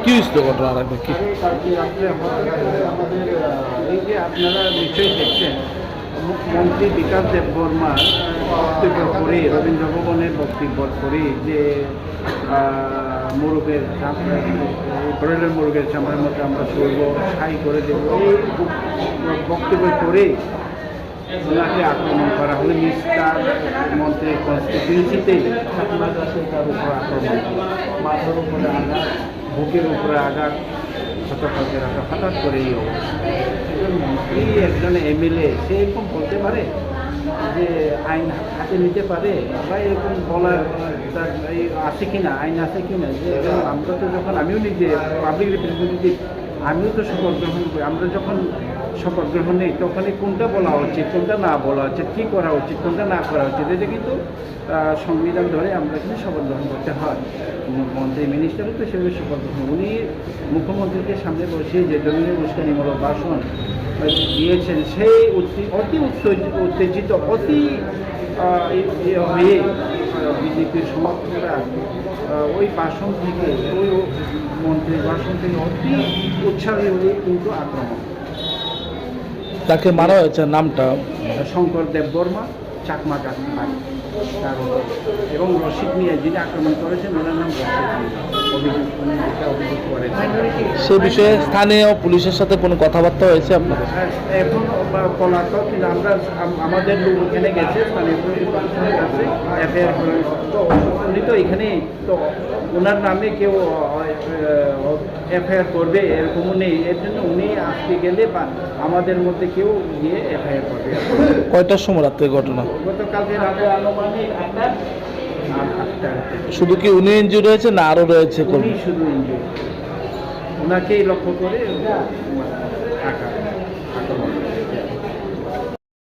কি হয়েছিল ঘটনা? আমাদের এই যে আপনারা নিশ্চয়ই দেখছেন মন্ত্রী বিকাশ দেববর্মার বক্তব্য করে, রবীন্দ্র ভবনের বক্তব্য করে যে মোরগের ব্রয়লার মুরগের চামড়ার মধ্যে আমরা করবো, সাই করে দেবো, এই বক্তব্য করে ওনাকে আক্রমণ করা হলে মিস্টার মন্ত্রীর কনস্টিটিউন্সিতে তার উপর আক্রমণ, মাথার উপরে আঘাত, বুকের উপরে আঘাত, হতকালকে রাখা, হঠাৎ করে এই অবস্থা। একজন মন্ত্রী, একজন এমএলএ সে এরকম বলতে পারে যে আইন হাতে নিতে পারে, বা এরকম বলার তার এই আছে কিনা, আইন আছে কিনা? যে আমরা তো যখন, আমিও নিজে পাবলিক রিপ্রেজেন্টেটিভ, আমিও তো শপথ গ্রহণ করি। আমরা যখন শপথ গ্রহণ নেই তখনই কোনটা বলা উচিত, কোনটা না বলা উচিত, কী করা উচিত, কোনটা না করা উচিত, এটা কিন্তু সংবিধান ধরে আমরা কিন্তু শপথ গ্রহণ করতে হয়। মন্ত্রী মিনিস্টারও তো সেভাবে শপথ গ্রহণ, উনি মুখ্যমন্ত্রীকে সামনে বসিয়ে যে জমিনের উস্কানিমূলক ভাষণ দিয়েছেন, সেই অতি উত্তেজিত, অতি হয়ে বিজেপির সমর্থকরা ওই ভাষণ থেকে, ওই মন্ত্রীর ভাষণ থেকে অতি উৎসাহী হয়ে কিন্তু আক্রমণ। তাকে মারা হয়েছে, নামটা শঙ্কর দেববর্মা, চাকমা ভাই, এবং রশিদ মিয়া যিনি আক্রমণ করেছেন ওনার নাম রশিদ মিয়া, অভিযোগ করেছেন। সে বিষয়ে স্থানীয় পুলিশের সাথে কোনো কথাবার্তা হয়েছে আপনাদের? এখন পলাতক, কিন্তু আমরা আমাদের লোক এখানে গেছে, স্থানীয় পুলিশের কাছে এফআইআর করে, তো উনি তো এখানে, তো ওনার নামে কেউ এফআইআর করবে এরকমও নেই, এর জন্য উনি আসতে গেলে বা আমাদের মধ্যে কেউ গিয়ে এফআইআর করবে। কয়টার সময় রাত্রে ঘটনা? গতকালকে রাতে আনুমানিক 8টা। শুধু কি উনি ইনজুরি হয়েছে না আরও রয়েছে? উনি শুধু ইনজুরি, ওনাকেই লক্ষ্য করে আঘাত।